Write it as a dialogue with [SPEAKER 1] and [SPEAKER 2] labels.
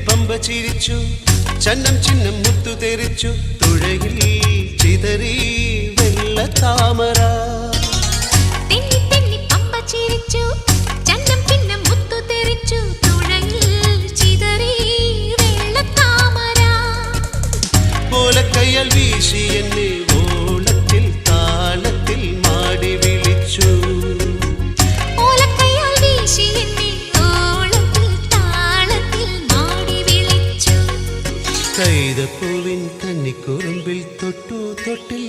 [SPEAKER 1] പമ്പ ചിരിച്ചു ചന്നം ചിഹ്നം മുത്തു തെറിച്ചു തുഴയിൽ ചിതറി വെള്ള താമര
[SPEAKER 2] പമ്പ ചിരിച്ചു ചന്നം ചിഹ്നം മുത്തു തെറിച്ചു തുഴയിൽ ചിതറി വെള്ള താമര
[SPEAKER 1] ഓലക്കയ്യാൽ വീശി എന്നെ ഓളത്തിൽ താളത്തിൽ മാടി വിളിച്ചു കൈതപ്പൂവിൻ കന്നിക്കുറുമ്പിൽ തൊട്ടു തൊട്ടിൽ